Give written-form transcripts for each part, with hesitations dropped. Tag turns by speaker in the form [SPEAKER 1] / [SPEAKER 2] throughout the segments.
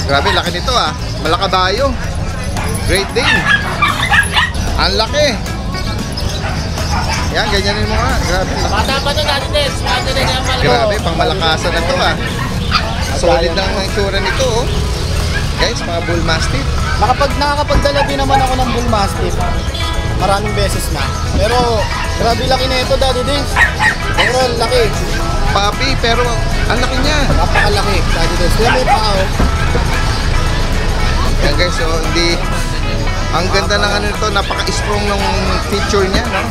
[SPEAKER 1] Grabe, laki nito ah. Malakabayo. Great Dane. Ang laki. Yan, ganyan mo nga. Grabe.
[SPEAKER 2] Bata pa to dati din.
[SPEAKER 1] Grabe, pang malakasan na to ah. Solid lang ang itsura nito oh. Guys, mga Bull Mastiff.
[SPEAKER 3] Nakakapagdala din naman ako ng Bull Mastiff. Maraming beses na. Pero grabe laki na ito, Daddy Dins. Pero laki.
[SPEAKER 1] Papi, pero ang laki niya.
[SPEAKER 3] Napakalaki, Daddy Dins. Kaya may paa oh.
[SPEAKER 1] Yan guys, so hindi. Ang ganda ng ano nito, napaka-strong ng feature niya, no?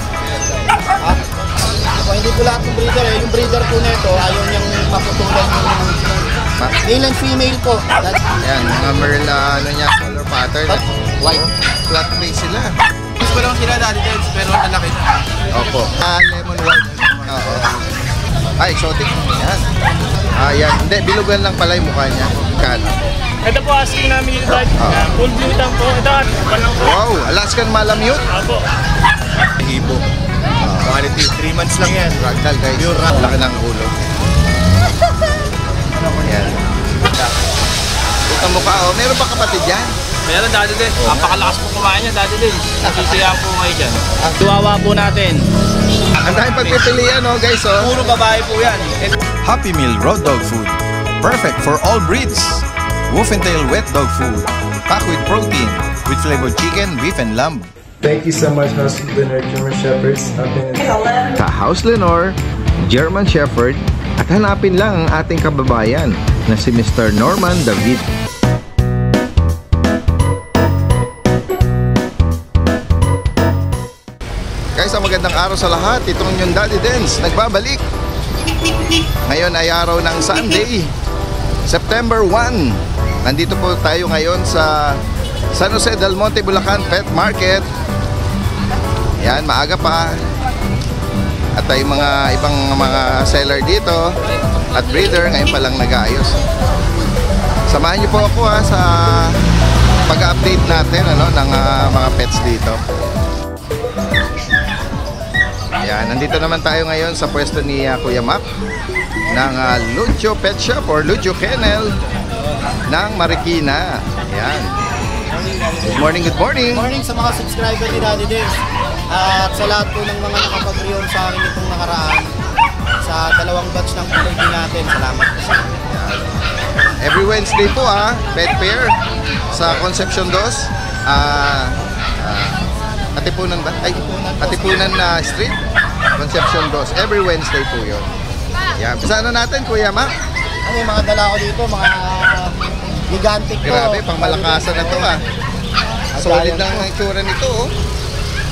[SPEAKER 3] Hindi po lahat ng breeder eh. Yung breeder po nito, ayaw niyang maputulan yung male and female po.
[SPEAKER 1] Yan, mga Merl, ano niya, color pattern. White, flat face sila.
[SPEAKER 2] Gusto ko lang sila dati din, pero ang laki.
[SPEAKER 1] Opo. Lemon white. Oo. Ay, exotic. Yan. Yan. Hindi, bilugan lang pala yung mukha niya. Kano?
[SPEAKER 4] Ito po asking namin dito dahil full blue lang po. Ito at walang po.
[SPEAKER 1] Wow, Alaskan Malamute.
[SPEAKER 4] Opo.
[SPEAKER 1] Hibo.
[SPEAKER 2] Quality, 3 months lang yan.
[SPEAKER 1] Ragdoll guys. Laki ng ulo. Yan. Ito mukha oh. Meron ba kapatid yan?
[SPEAKER 2] Meron dati din. Napakalakas po kumain niya dati din. Nasisiyaan po kayo dyan.
[SPEAKER 3] Tuwawa po natin.
[SPEAKER 1] Ang dahil pagpipilian oh guys oh.
[SPEAKER 2] Puro babae po yan.
[SPEAKER 5] Happy Meal Road Dog Food. Perfect for all breeds. Wolf and Tail Wet Dog Food. Packed with protein. With flavored chicken, beef, and lamb.
[SPEAKER 6] Thank you so much, House Lenore German Shepherds.
[SPEAKER 1] Sa House Lenore, German Shepherd, at hanapin lang ang ating kababayan na si Mr. Norman David. Guys, ang magandang araw sa lahat. Itong inyong Daddy Dens nagbabalik. Ngayon ay araw ng Sunday, September 1. Nandito po tayo ngayon sa San Jose del Monte, Bulacan Pet Market. Yan, maaga pa. At ay mga ibang mga seller dito at breeder ngayon pa lang nag-aayos. Samahan niyo po ako sa pag-update natin ng mga pets dito. Yan, nandito naman tayo ngayon sa pwesto ni Kuya Mac ng Lucho Pet Shop or Lucho Kennel ng Marikina. Yan. Good morning, good morning.
[SPEAKER 3] Good morning sa mga subscriber ni Daddy Dins. At sa lahat po ng mga nakapag-reon sa akin itong nakaraan sa dalawang batch ng PLD natin. Salamat po sa inyo.
[SPEAKER 1] Every Wednesday po pet fair sa Concepcion 2. Katipunan ba? Ay, Katipunan na Street, Concepcion 2. Every Wednesday po yun. Yan. Bisa na natin, Kuya Mac?
[SPEAKER 3] May mga dala ko dito, mga gigantic po.
[SPEAKER 1] Grabe, pang malakasan na to Solid lang ang itsura nito oh.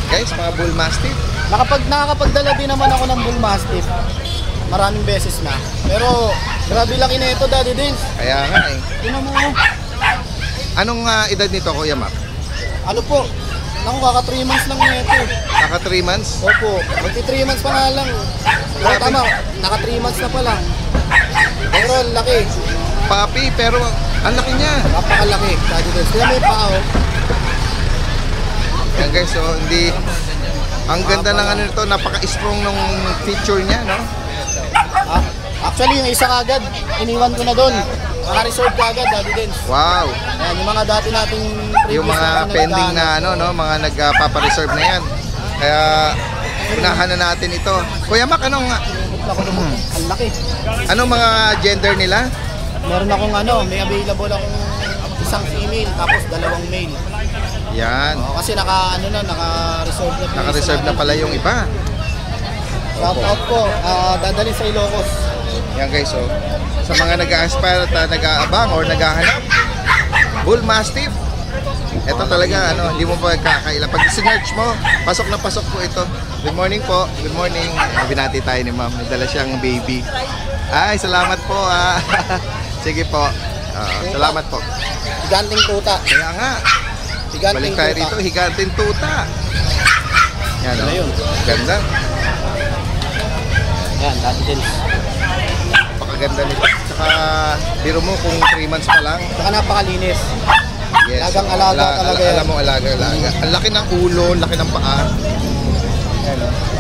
[SPEAKER 1] Guys, mga Bull Mastiff.
[SPEAKER 3] Nakakapagdala din naman ako ng Bull Mastiff. Maraming beses na. Pero grabe laki na ito, Daddy Dins.
[SPEAKER 1] Kaya nga eh.
[SPEAKER 3] Tingnan mo.
[SPEAKER 1] Anong edad nito, Kuya Mac?
[SPEAKER 3] Ano po? Naku, kaka 3 months lang na ito.
[SPEAKER 1] Naka 3 months?
[SPEAKER 3] Opo, magti 3 months pa nga lang. Pero tama, naka 3 months na pa lang. Pero laki.
[SPEAKER 1] Papi, pero ang laki niya.
[SPEAKER 3] Napakalaki, Daddy Dins. Kaya may paa oh.
[SPEAKER 1] Yan guys, so hindi. Ang ganda ng ano nito, napaka-strong ng feature niya, no?
[SPEAKER 3] Actually, yung isa kagad, iniwan ko na doon. Naka-reserve kagad, Daddy Dins.
[SPEAKER 1] Wow.
[SPEAKER 3] Yan, yung mga dati nating
[SPEAKER 1] Yung mga pending na ano, no, mga nagpapa-reserve na yan. Kaya unahan na natin ito. Kuya Mac,
[SPEAKER 3] Ang laki.
[SPEAKER 1] anong mga gender nila?
[SPEAKER 3] Meron akong may available akong isang female tapos dalawang male.
[SPEAKER 1] Yan.
[SPEAKER 3] Kasi naka-reserve na.
[SPEAKER 1] Naka-reserve na pala yung iba.
[SPEAKER 3] Shout out po, dadalhin sa Ilocos.
[SPEAKER 1] Yan guys, so sa mga nag-aspire at nag-aabang or naghahanap Bull Mastiff, ito talaga hindi mo pa kakaila. Pag sinearch mo, pasok na pasok po ito. Good morning po. Good morning. Binati tayo ni ma'am. Nadala siyang baby. Ay, salamat po Sige po. Salamat po.
[SPEAKER 3] Higanting tuta.
[SPEAKER 1] Kaya nga.
[SPEAKER 3] Higanting
[SPEAKER 1] Balik tayo
[SPEAKER 3] tuta.
[SPEAKER 1] rito, higanting tuta. Yan o. Ganda.
[SPEAKER 3] Yan, Daddy Dins.
[SPEAKER 1] Pakaganda nito. Tsaka, biro mo kung 3 months pa lang.
[SPEAKER 3] Saka napakalinis.
[SPEAKER 1] Yes.
[SPEAKER 3] Alagang alaga talaga yan.
[SPEAKER 1] Alam mo, alaga. Ang laki ng ulo, laki ng paa.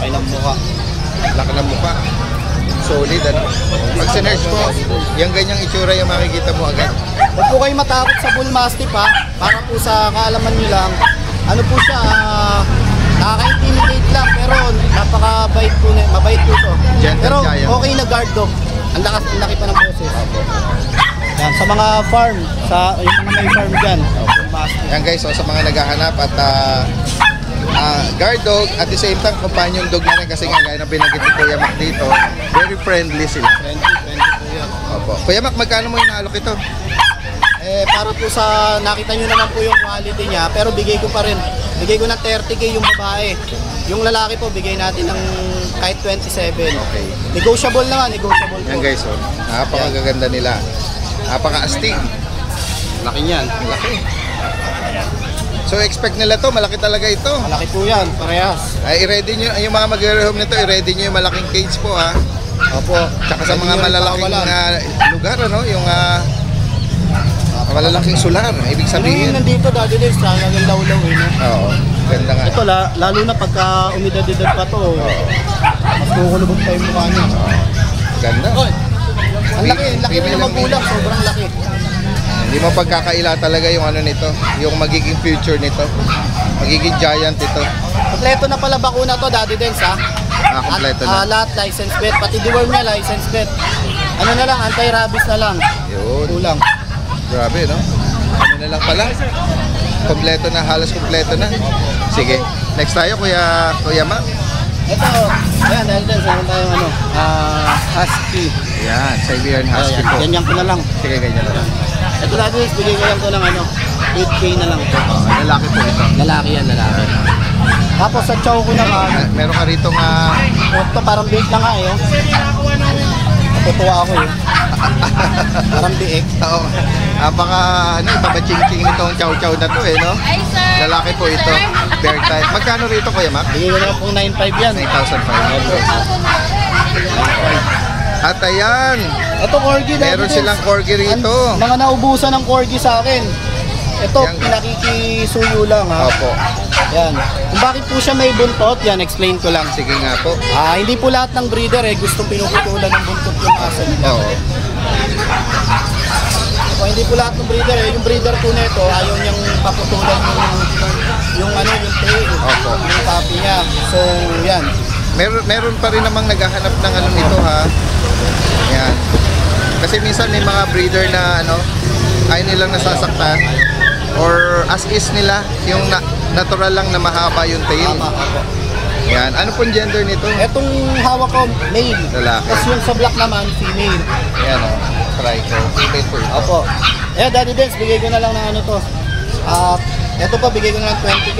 [SPEAKER 3] Ay ng mukha.
[SPEAKER 1] Laki ng mukha. Solid, ano? Pag sinearch mo, yung ganyang itsura yung makikita mo agad.
[SPEAKER 3] Huwag po kayo matakot sa Bull Mastiff ha. Para po sa kaalaman nyo lang, ano po siya, nakaka-intimidate lang pero napaka-bait po, mabait po ito.
[SPEAKER 1] Gentle
[SPEAKER 3] Pero
[SPEAKER 1] giant.
[SPEAKER 3] okay na guard dog. Ang laki pa ng boses. Yan, sa mga farm, yung mga may farm dyan, Bull Mastiff.
[SPEAKER 1] Yan guys, sa mga naghahanap at guard dog, at the same time companion dog na rin kasi nga gaya ng binagit ni Kuya Mac dito, very friendly sila.
[SPEAKER 3] Friendly po yan.
[SPEAKER 1] Opo. Kuya Mac, magkano mo inaalok ito?
[SPEAKER 3] Para po sa, nakita nyo naman po yung quality niya, pero bigay ko pa rin. Bigay ko ng 30k yung babae. Yung lalaki po, bigay natin ng kahit 27.
[SPEAKER 1] Okay.
[SPEAKER 3] Negotiable naman, negotiable po.
[SPEAKER 1] Yan guys, napakaganda nila. Napaka-astig.
[SPEAKER 3] Laki niyan.
[SPEAKER 1] Laki. So expect nila to, malaki talaga ito.
[SPEAKER 3] Malaki po yan, parehas.
[SPEAKER 1] Ay, i-ready nyo, yung mga mag-rehome nito, i-ready nyo yung malaking cage po ha.
[SPEAKER 3] Opo.
[SPEAKER 1] Tsaka sa
[SPEAKER 3] Pwede
[SPEAKER 1] mga
[SPEAKER 3] nyo rin
[SPEAKER 1] malalaking
[SPEAKER 3] pakawalan.
[SPEAKER 1] lugar, ano, yung malalaking solar, ibig
[SPEAKER 3] Ano yung
[SPEAKER 1] sabihin.
[SPEAKER 3] nandito, Daddy Dave, sa hanggang lawlaw eh, no?
[SPEAKER 1] Oo, ganda nga.
[SPEAKER 3] Ito, lalo na pagka umidad-idad pa to, mas kukulubog pa yung mukha niya.
[SPEAKER 1] Ganda.
[SPEAKER 3] Ang laki na magulang, sobrang laki.
[SPEAKER 1] Hindi mo pagkakaila talaga yung ano nito, yung magiging future nito. Magiging giant ito.
[SPEAKER 3] Kompleto na pala bakuna to, Daddy Dance, ha?
[SPEAKER 1] Kompleto
[SPEAKER 3] At,
[SPEAKER 1] na.
[SPEAKER 3] lahat license bet, pati deworm niya license bet. Ano na lang, anti-rabies na lang.
[SPEAKER 1] Yun.
[SPEAKER 3] Kulang.
[SPEAKER 1] Grabe, no? Ano na lang pala? Kompleto na, halos kompleto na. Sige. Next tayo, Kuya Mac.
[SPEAKER 3] Ito, ayan, Daddy Dance, meron tayong husky.
[SPEAKER 1] Yan, Siberian Husky po.
[SPEAKER 3] Ganyan ko na lang.
[SPEAKER 1] Sige, ganyan na lang.
[SPEAKER 3] Ito, Daddy Dance, bigay ko lang to ng 8K na lang ito.
[SPEAKER 1] Lalaki po ito.
[SPEAKER 3] Lalaki yan, lalaki. Tapos sa chow ko naman,
[SPEAKER 1] Meron ka rito nga
[SPEAKER 3] ito parang biik na nga eh. Oh. Natutuwa ako eh. Parang biik.
[SPEAKER 1] Oo. Baka ipabaching-ching nitong chow-chow na to eh, no? Lalaki po ito. Bear type. Magkano rito, Kuya Mac?
[SPEAKER 3] Bigay ko na pong 9.5 yan.
[SPEAKER 1] 9,500. At ayan,
[SPEAKER 3] Ito corgi, Daddy
[SPEAKER 1] meron
[SPEAKER 3] Dance.
[SPEAKER 1] silang corgi rito.
[SPEAKER 3] Mga naubusan ng corgi sa akin. Ito,
[SPEAKER 1] Yan.
[SPEAKER 3] pinakikisuyo lang ha.
[SPEAKER 1] Opo.
[SPEAKER 3] Yan. Kung bakit po siya may buntot, yan, explain ko lang.
[SPEAKER 1] Sige nga po.
[SPEAKER 3] Hindi po lahat ng breeder gustong pinuputulan ng buntot yung aso nila.
[SPEAKER 1] Oo.
[SPEAKER 3] Hindi po lahat ng breeder yung breeder po nito, ayaw niyang paputulan yung tail,
[SPEAKER 1] Opo.
[SPEAKER 3] yung papi niya. So, yan.
[SPEAKER 1] Meron pa rin namang naghahanap ng ano nito ha. Yan. Kasi minsan may mga breeder na ayaw nilang nasasaktan or as is nila yung natural lang na mahaba yung tail.
[SPEAKER 3] Tama, opo.
[SPEAKER 1] Yan. Ano pong gender nito?
[SPEAKER 3] Etong hawak ko, male.
[SPEAKER 1] Lalaki.
[SPEAKER 3] Tapos yung sa black naman, female.
[SPEAKER 1] Yan o. Try ko. Female po ito.
[SPEAKER 3] Opo. Daddy Dance, bigay ko na lang ng to. Ito po, bigay ko na ng 20k.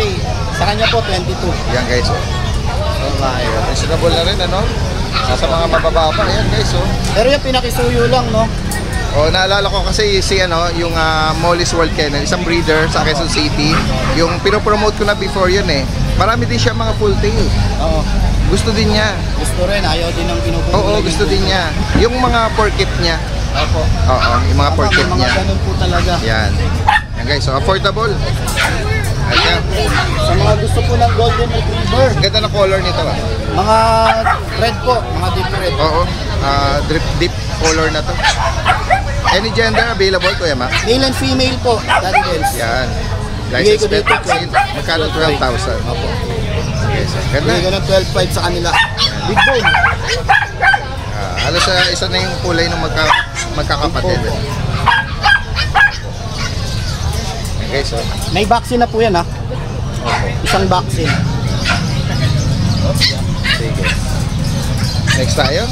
[SPEAKER 3] Sa kanya po, 22.
[SPEAKER 1] Yan guys o. Ayun. Reasonable na rin ano. Nasa mga mabababa. Yan guys o.
[SPEAKER 3] Pero yung pinakisuyo lang, no?
[SPEAKER 1] Naalala ko kasi yung Molly's World Kennel, isang breeder sa Quezon City. Yung pinopromote ko na before yun eh. Marami din siya mga full tail.
[SPEAKER 3] Oo.
[SPEAKER 1] Gusto din niya.
[SPEAKER 3] Gusto rin, ayaw din ng pinuputulan.
[SPEAKER 1] Oo, gusto din niya. Yung mga porkit niya.
[SPEAKER 3] Opo.
[SPEAKER 1] Oo, yung mga porkit
[SPEAKER 3] Mga
[SPEAKER 1] niya.
[SPEAKER 3] ganun po talaga.
[SPEAKER 1] Yan. Yan guys, so affordable. Ayan.
[SPEAKER 3] Sa mga gusto po ng Golden Retriever,
[SPEAKER 1] Ang ganda na color nito ah.
[SPEAKER 3] mga red po, mga deep red.
[SPEAKER 1] Oo. Deep color na to. Any gender available, Kuya Mac?
[SPEAKER 3] Male and female po, Daddy Dance.
[SPEAKER 1] Yan.
[SPEAKER 3] Bigay ko
[SPEAKER 1] License plate
[SPEAKER 3] dito,
[SPEAKER 1] vaccine. Magkano 12,000?
[SPEAKER 3] Opo.
[SPEAKER 1] Okay, so ganda.
[SPEAKER 3] Bigay ko ng 12.5 sa kanila. Big bone.
[SPEAKER 1] Halos isa na yung kulay ng magkakapatid.
[SPEAKER 3] Big bone.
[SPEAKER 1] Okay, so
[SPEAKER 3] May vaccine na po yan ha. Isang vaccine.
[SPEAKER 1] sige. Next tayo.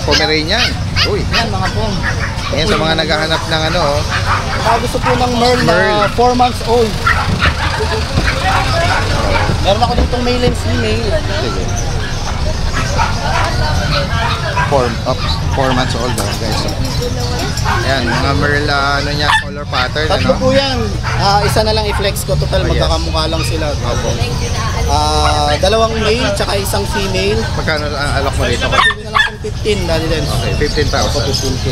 [SPEAKER 1] Pomeranian. Uy,
[SPEAKER 3] Yan mga pong.
[SPEAKER 1] ayan sa mga naghahanap ng
[SPEAKER 3] Baka gusto po ng Merl
[SPEAKER 1] Merl.
[SPEAKER 3] na 4 months old. Meron ako ditong male and female.
[SPEAKER 1] Sige. 4 months old guys. Ayan, mga Merl color pattern
[SPEAKER 3] Tatlo po yan. Isa na lang i-flex ko. Total,
[SPEAKER 1] Oh, yes.
[SPEAKER 3] magkakamukha lang sila.
[SPEAKER 1] Opo.
[SPEAKER 3] Dalawang male, tsaka isang female.
[SPEAKER 1] Magkano ang alok mo rito?
[SPEAKER 3] Sabi na lang kung 15, Daddy Dance.
[SPEAKER 1] Okay, 15,000.
[SPEAKER 3] 15k.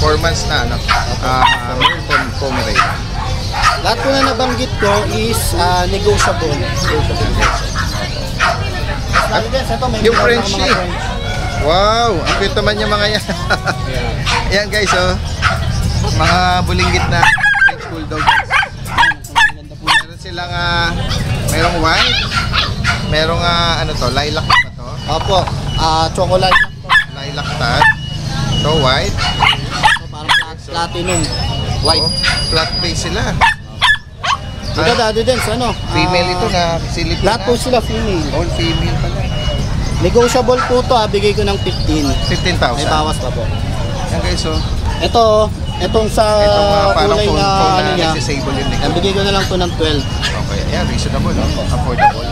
[SPEAKER 1] 4 months na Merl Pomeranian.
[SPEAKER 3] Lahat po na nabanggit ko is negotiable. Daddy Dance, ito may
[SPEAKER 1] Yung
[SPEAKER 3] meron
[SPEAKER 1] French
[SPEAKER 3] ako mga
[SPEAKER 1] eh.
[SPEAKER 3] French.
[SPEAKER 1] Wow, ang cute naman yung mga yan. Ayan guys, oh. Mga bulinggit na French Bulldog. Meron silang merong white, merong ano to, lilac ba to?
[SPEAKER 3] Opo, chocolate lang po.
[SPEAKER 1] Lilac tad. Ito white.
[SPEAKER 3] So, parang platinum. White.
[SPEAKER 1] Oh, flat face sila.
[SPEAKER 3] Ito Daddy Dens, ano?
[SPEAKER 1] Female ito na silip
[SPEAKER 3] Lahat po
[SPEAKER 1] na.
[SPEAKER 3] sila female.
[SPEAKER 1] All female pala.
[SPEAKER 3] Negotiable po to, bigay ko ng 15.
[SPEAKER 1] 15,000.
[SPEAKER 3] May bawas pa po.
[SPEAKER 1] Yan guys, so.
[SPEAKER 3] Itong sa
[SPEAKER 1] Itong parang
[SPEAKER 3] kulay
[SPEAKER 1] phone
[SPEAKER 3] na ano
[SPEAKER 1] na
[SPEAKER 3] niya,
[SPEAKER 1] nagsisable yun.
[SPEAKER 3] nabigay ko na lang to ng 12.
[SPEAKER 1] Okay, yeah, reasonable, no? Affordable.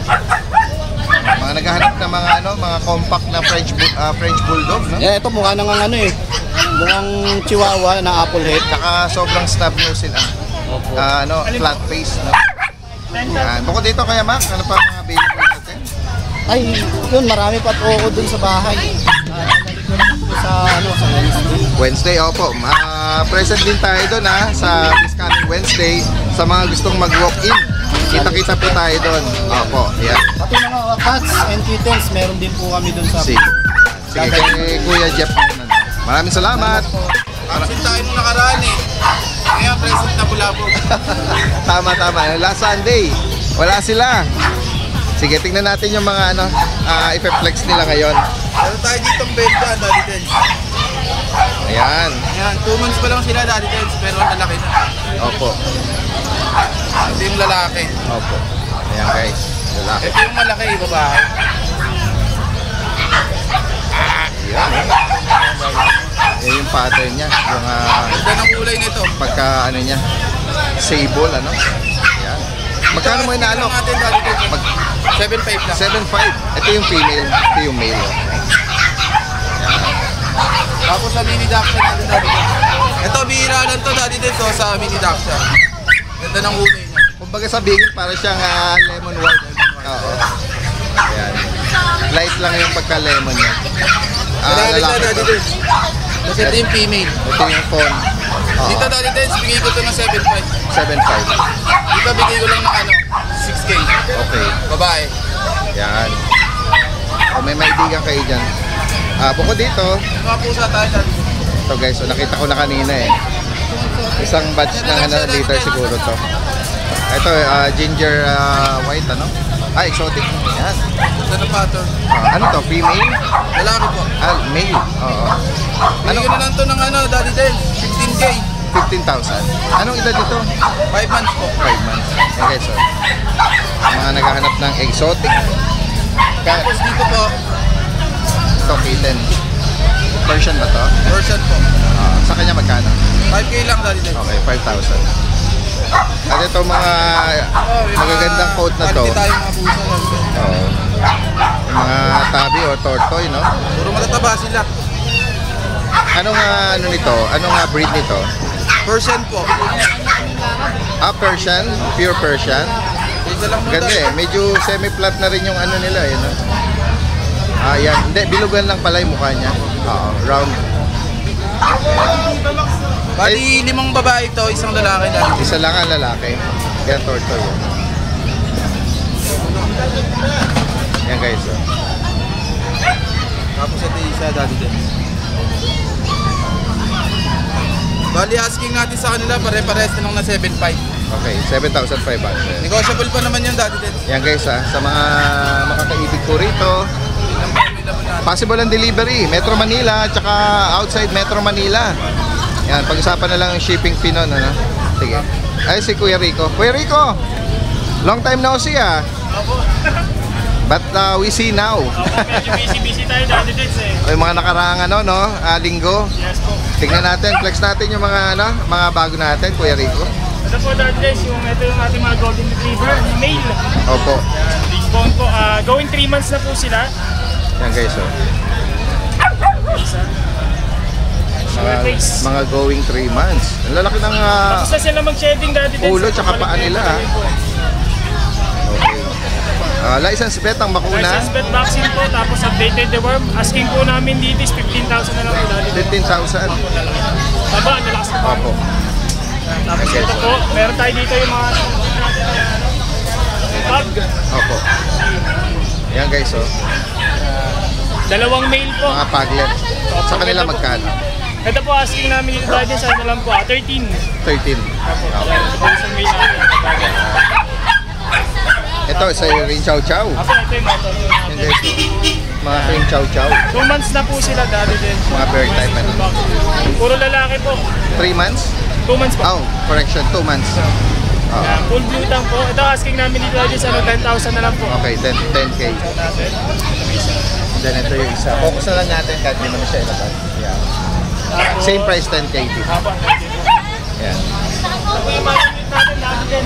[SPEAKER 1] Mga naghahanap ng mga compact na French Bulldog, no?
[SPEAKER 3] Yeah, ito mukha nang ano eh. Mukhang chihuahua na apple head.
[SPEAKER 1] Saka sobrang snub nose sila. Flat face, no? Yan. Bukod dito kaya Mac, ano pa mga available natin?
[SPEAKER 3] Ay, yun, marami pa po ako dun sa bahay. Sa
[SPEAKER 1] Wednesday, opo. Present din tayo doon sa this coming Wednesday sa mga gustong mag-walk-in. Kita-kita po tayo doon. Opo, yan.
[SPEAKER 3] Pati mga cats and kittens, meron din po kami dun sa
[SPEAKER 1] Sige, kay Kuya Jeff. Maraming salamat.
[SPEAKER 2] Absent tayo nung nakaraan eh. Ngayon, present na Bulabog.
[SPEAKER 1] Tama. Last Sunday, wala sila. Sige, tingnan natin yung mga i-flex nila ngayon.
[SPEAKER 2] Meron tayo ditong benta, Daddy Dens.
[SPEAKER 1] Ayan.
[SPEAKER 2] Ayan, 2 months pa lang sila, Daddy Dens, pero lalaki na.
[SPEAKER 1] Opo.
[SPEAKER 2] Ito yung lalaki.
[SPEAKER 1] Opo. Ayan guys. Lalaki.
[SPEAKER 2] Ito yung malaki, babae.
[SPEAKER 1] Ayan. Ayan yung pattern niya. Yung
[SPEAKER 2] Ganda ng kulay nito.
[SPEAKER 1] pagka niya. Sable, ano? Ayan. Magkano mo inaalok?
[SPEAKER 2] Natin, Daddy Dens. 7.5 lang.
[SPEAKER 1] 7.5. Ito yung female. Ito yung male.
[SPEAKER 2] Tapos sa mini Daksha natin, Daddy Dens. Ito, bihira lang to, Daddy Dens, sa mini Daksha. Ganda ng kulay niya.
[SPEAKER 1] Kumbaga sabihin, para siyang lemon white. Oo. Ayan. Light lang yung pagka-lemon niya.
[SPEAKER 2] Lalaki na,
[SPEAKER 1] Lalaki
[SPEAKER 2] Daddy
[SPEAKER 1] to.
[SPEAKER 2] Dens. Kasi ito yung female.
[SPEAKER 1] Ito yung phone. Oo.
[SPEAKER 2] Dito, Daddy Dens, bigay ko to ng 7.5.
[SPEAKER 1] 7.5.
[SPEAKER 2] Dito, bigay ko lang ng 6K.
[SPEAKER 1] Okay.
[SPEAKER 2] Babae.
[SPEAKER 1] Yan. O may maibigan kayo dyan. Bukod dito,
[SPEAKER 2] Mga pusa tayo, Daddy Dens.
[SPEAKER 1] ito guys, so nakita ko na kanina eh. Isang batch ng liter siguro to. Ito, ginger white, ano? Exotic. Yan.
[SPEAKER 2] Ganda ng pattern.
[SPEAKER 1] Ano to, female?
[SPEAKER 2] Lalaki po.
[SPEAKER 1] Male. Oo.
[SPEAKER 2] Bigay ko na lang to ng Daddy Dens. 15K.
[SPEAKER 1] 15,000. Anong edad nito?
[SPEAKER 2] 5 months po.
[SPEAKER 1] 5 months. Okay, so mga naghahanap ng exotic cat.
[SPEAKER 2] Tapos dito po,
[SPEAKER 1] Ito, kitten. Version ba to?
[SPEAKER 2] version po.
[SPEAKER 1] Sa kanya magkano?
[SPEAKER 2] 5K lang, Daddy Dens.
[SPEAKER 1] Okay, 5,000. At ito mga magagandang coat na to.
[SPEAKER 2] Quality tayo mga pusa, Daddy Dens.
[SPEAKER 1] Oo. Yung mga tabi o tortoy, no?
[SPEAKER 2] Puro matataba sila.
[SPEAKER 1] Anong nito? Anong breed nito?
[SPEAKER 2] Persian po.
[SPEAKER 1] Persian, pure Persian.
[SPEAKER 2] Isa lang po,
[SPEAKER 1] Ganda
[SPEAKER 2] Daddy.
[SPEAKER 1] eh, medyo semi-flat na rin yung nila, yun. Yan, hindi, bilugan lang pala yung mukha niya. Oo, round.
[SPEAKER 2] Bali, 5 babae ito, isang lalaki, Daddy Dens.
[SPEAKER 1] Isa lang ang lalaki. Yan, tortoy. Yan guys. Oh.
[SPEAKER 2] Tapos ito isa, Daddy Dens. Bali, asking natin sa kanila, pare-pares na lang na 7.5.
[SPEAKER 1] Okay, 7,500.
[SPEAKER 2] Negotiable pa naman yung Daddy Dens.
[SPEAKER 1] Yan guys sa mga makakaibig po rito.
[SPEAKER 2] Ilang pa available natin.
[SPEAKER 1] Possible ang delivery, Metro Manila, tsaka outside Metro Manila. Yan, pag-usapan na lang yung shipping fee nun, ano? Sige. Ay, si Kuya Rico. Kuya Rico! Long time no see, But we see now.
[SPEAKER 4] Medyo busy tayo, Daddy Dens eh.
[SPEAKER 1] Yung mga nakaraang linggo.
[SPEAKER 4] Yes po.
[SPEAKER 1] Tingnan natin, flex natin yung mga mga bago natin, Kuya Rico.
[SPEAKER 4] Ito po, Daddy Dens, ito yung ating mga golden retriever, male.
[SPEAKER 1] Opo.
[SPEAKER 4] Big bone po. Going 3 months na po sila.
[SPEAKER 1] Yan guys, oh.
[SPEAKER 4] Short face.
[SPEAKER 1] Mga going 3 months. Ang lalaki ng
[SPEAKER 4] Tapos na sila mag-shedding, Daddy Dens.
[SPEAKER 1] ulo tsaka paa nila, Okay. License bet ang bakuna.
[SPEAKER 4] License bet vaccine po, tapos updated the worm. Asking po namin dito is 15,000 na lang po, Daddy Dens.
[SPEAKER 1] 15,000.
[SPEAKER 4] Taba, nalakas na po.
[SPEAKER 1] Opo.
[SPEAKER 4] Tapos ito po, meron tayo dito yung mga pug.
[SPEAKER 1] Opo. Yan guys, oh.
[SPEAKER 4] 2 male po.
[SPEAKER 1] Mga paglet. Sa kanila magkano?
[SPEAKER 4] Ito po, asking namin dito dahil sa ano lang po, 13.
[SPEAKER 1] 13.
[SPEAKER 4] Ayan, ito po isang mail natin.
[SPEAKER 1] Ito, sa rin chow chow.
[SPEAKER 4] Ako, ito yung mga toyo
[SPEAKER 1] Yan
[SPEAKER 4] natin.
[SPEAKER 1] guys, mga rin chow chow.
[SPEAKER 4] 2 months na po sila dati din.
[SPEAKER 1] Mga bear type ano.
[SPEAKER 4] Puro lalaki po.
[SPEAKER 1] 3 months?
[SPEAKER 4] 2 months po.
[SPEAKER 1] Oh, correction, 2 months.
[SPEAKER 4] Ayan, full blue tang po. Ito asking namin dito dahil sa 10,000 na lang po.
[SPEAKER 1] Okay, 10K.
[SPEAKER 4] Natin.
[SPEAKER 1] Then ito yung isa. Focus na lang natin kahit di mo na siya ilabas. Yeah.
[SPEAKER 4] Tapos,
[SPEAKER 1] Same price, 10K din.
[SPEAKER 4] Haba,
[SPEAKER 1] Yan.
[SPEAKER 4] ito po yung malamit natin dati din.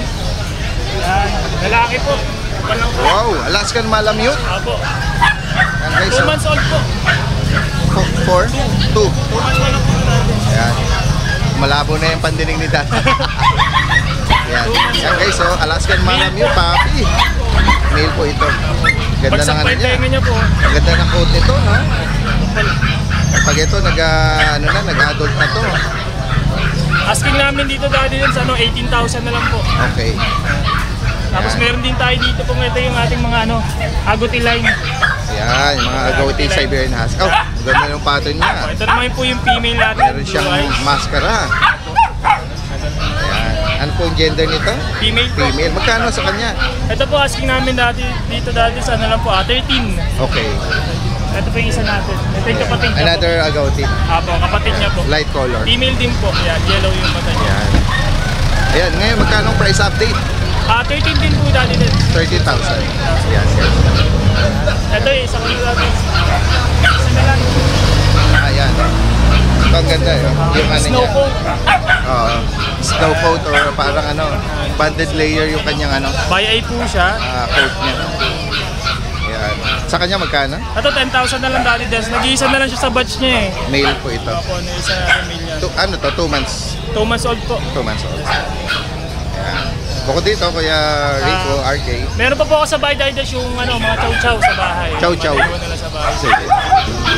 [SPEAKER 4] Ayan, lalaki po. Walang po.
[SPEAKER 1] Wow, Alaskan Malamute.
[SPEAKER 4] Apo.
[SPEAKER 1] Yan guys,
[SPEAKER 4] 2 months old po.
[SPEAKER 1] 4? 2.
[SPEAKER 4] 2 months na lang po natin.
[SPEAKER 1] Ayan. Malabo na yung pandinig ni Dad. Yan. Yan guys, oh, Alaskan Malamute, papi. Male po ito. Ganda ng
[SPEAKER 4] Pagsang
[SPEAKER 1] ano niya.
[SPEAKER 4] tenga niya po.
[SPEAKER 1] Ang ganda ng coat nito, no? Pag ito, nag-adult na to.
[SPEAKER 4] Asking namin dito dati din sa 18,000 na lang po.
[SPEAKER 1] Okay.
[SPEAKER 4] Tapos
[SPEAKER 1] Yan.
[SPEAKER 4] meron din tayo dito kung ito yung ating mga agouti line.
[SPEAKER 1] Yan, yung mga agouti Siberian Husky. Oh, ganda yung pattern niya.
[SPEAKER 4] Ito naman po yung female natin.
[SPEAKER 1] Meron siyang
[SPEAKER 4] blue eyes.
[SPEAKER 1] maskara. Ayan. Ano po yung gender nito?
[SPEAKER 4] Female po.
[SPEAKER 1] Female. Magkano sa kanya?
[SPEAKER 4] Ito po asking namin dito dati sa ano lang po, 13.
[SPEAKER 1] Okay.
[SPEAKER 4] Ito po yung isa natin. Ito yung kapatid niya
[SPEAKER 1] Another agouti.
[SPEAKER 4] po. Apo, kapatid niya po.
[SPEAKER 1] Light color.
[SPEAKER 4] Female din po. Yan, yellow yung mata niya.
[SPEAKER 1] Yan. Ayan, ngayon magkano ang price update?
[SPEAKER 4] 13 din po dati din.
[SPEAKER 1] 30,000. Yan, guys.
[SPEAKER 4] Ito yung isang kilo natin. Isa na lang.
[SPEAKER 1] Ayan. Ito ang ganda yun. Yung ano
[SPEAKER 4] Snow
[SPEAKER 1] niya.
[SPEAKER 4] coat.
[SPEAKER 1] Oo. Snow coat or parang banded layer yung kanyang
[SPEAKER 4] By eye po siya.
[SPEAKER 1] coat niya. Ayan. Sa kanya magkano?
[SPEAKER 4] Ito 10,000 na lang dati din. Nag-iisa na lang siya sa batch niya eh.
[SPEAKER 1] Male po ito.
[SPEAKER 4] Ako, ano isa natin million.
[SPEAKER 1] Ano to? 2 months.
[SPEAKER 4] 2 months old po.
[SPEAKER 1] 2 months old. Ayan. Bukod dito, Kuya Rico, RK.
[SPEAKER 4] Meron pa po ako sa bahay dahil yung mga chow-chow sa bahay.
[SPEAKER 1] Chow-chow.
[SPEAKER 4] Maliwan nila sa bahay.
[SPEAKER 1] Sige.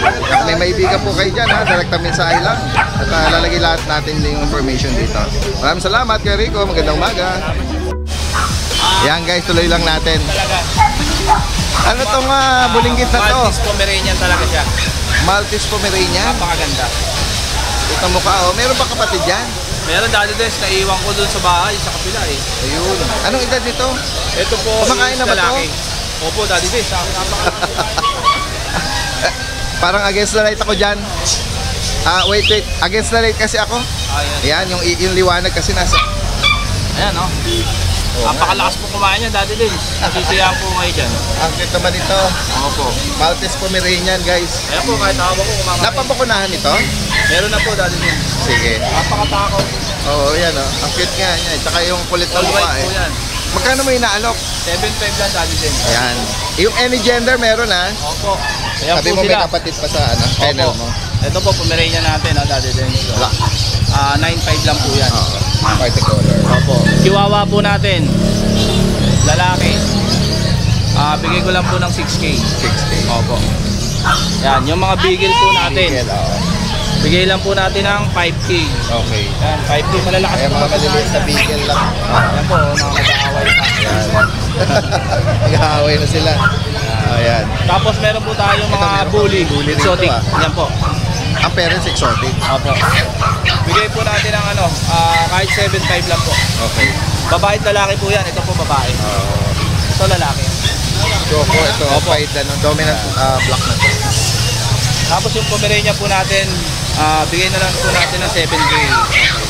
[SPEAKER 1] Kung may maibigan po kayo dyan, direct mensahe lang. At lalagay lahat natin yung information dito. Maraming salamat, Kuya Rico. Magandang umaga. Yan guys, tuloy lang natin. Ano tong bulinggit na to?
[SPEAKER 2] Maltese Pomeranian talaga siya.
[SPEAKER 1] Maltese Pomeranian.
[SPEAKER 2] Napakaganda.
[SPEAKER 1] Ito mukha, oh. Meron ba kapatid dyan?
[SPEAKER 2] Meron dati din, naiwan ko dun sa bahay, sa kapila eh.
[SPEAKER 1] Ayun. Anong edad nito?
[SPEAKER 2] Ito po,
[SPEAKER 1] Kumakain na ba to?
[SPEAKER 2] lalaki. Opo, dati din.
[SPEAKER 1] Parang against the light ako dyan. Wait. Against the light kasi ako.
[SPEAKER 2] Ayan.
[SPEAKER 1] Yan, yung liwanag kasi nasa...
[SPEAKER 2] Ayan, no? Napakalakas po kumain niya dati din. Nasisiyaan po kayo dyan.
[SPEAKER 1] Ang cute naman ito.
[SPEAKER 2] Opo.
[SPEAKER 1] Maltese Pomeranian, guys.
[SPEAKER 2] Ayan po, kahit ako po kumakain.
[SPEAKER 1] Napapakunahan ito?
[SPEAKER 2] Meron na po dati din.
[SPEAKER 1] Sige.
[SPEAKER 2] Napakatakaw.
[SPEAKER 1] Oo, yan oh. Ang cute nga niya. Tsaka yung kulit ng
[SPEAKER 2] All
[SPEAKER 1] mukha
[SPEAKER 2] white po
[SPEAKER 1] eh.
[SPEAKER 2] yan.
[SPEAKER 1] Magkano mo inaalok?
[SPEAKER 2] 7.5 lang dati din.
[SPEAKER 1] Ayan. Yung any gender meron ha?
[SPEAKER 2] Opo. Ayan
[SPEAKER 1] Sabi
[SPEAKER 2] po
[SPEAKER 1] mo may
[SPEAKER 2] sila.
[SPEAKER 1] kapatid pa sa kennel
[SPEAKER 2] Opo.
[SPEAKER 1] mo.
[SPEAKER 2] Ito po, Pomeranian natin, dati din. So,
[SPEAKER 1] Black.
[SPEAKER 2] 9.5 lang po yan.
[SPEAKER 1] Oo. Party color.
[SPEAKER 2] Opo. Chihuahua po natin. Lalaki. Bigay ko lang po ng 6K.
[SPEAKER 1] 6K.
[SPEAKER 2] Opo. Yan, yung mga bigel po natin.
[SPEAKER 1] Bigel, oo.
[SPEAKER 2] Bigay lang po natin ng 5K.
[SPEAKER 1] Okay.
[SPEAKER 2] Yan, 5K malalakas
[SPEAKER 1] Ay,
[SPEAKER 2] po
[SPEAKER 1] mga maliliit na bigel lang.
[SPEAKER 2] Yan po, mga mag-aaway pa.
[SPEAKER 1] Yan. Nag-aaway na sila. Ayan.
[SPEAKER 2] Tapos meron po tayong
[SPEAKER 1] Ito,
[SPEAKER 2] mga
[SPEAKER 1] meron
[SPEAKER 2] bully,
[SPEAKER 1] pang bully rito,
[SPEAKER 2] exotic.
[SPEAKER 1] ah.
[SPEAKER 2] Yan po.
[SPEAKER 1] Ang parents exotic.
[SPEAKER 2] Opo. Bigay po natin ng kahit 7.5 lang po.
[SPEAKER 1] Okay.
[SPEAKER 2] Babae at lalaki po yan. Ito po babae. Ito lalaki.
[SPEAKER 1] Choco, ito.
[SPEAKER 2] Opo.
[SPEAKER 1] White, dominant black na to.
[SPEAKER 2] Tapos yung Pomeranian po natin, bigay na lang po natin ng 7K.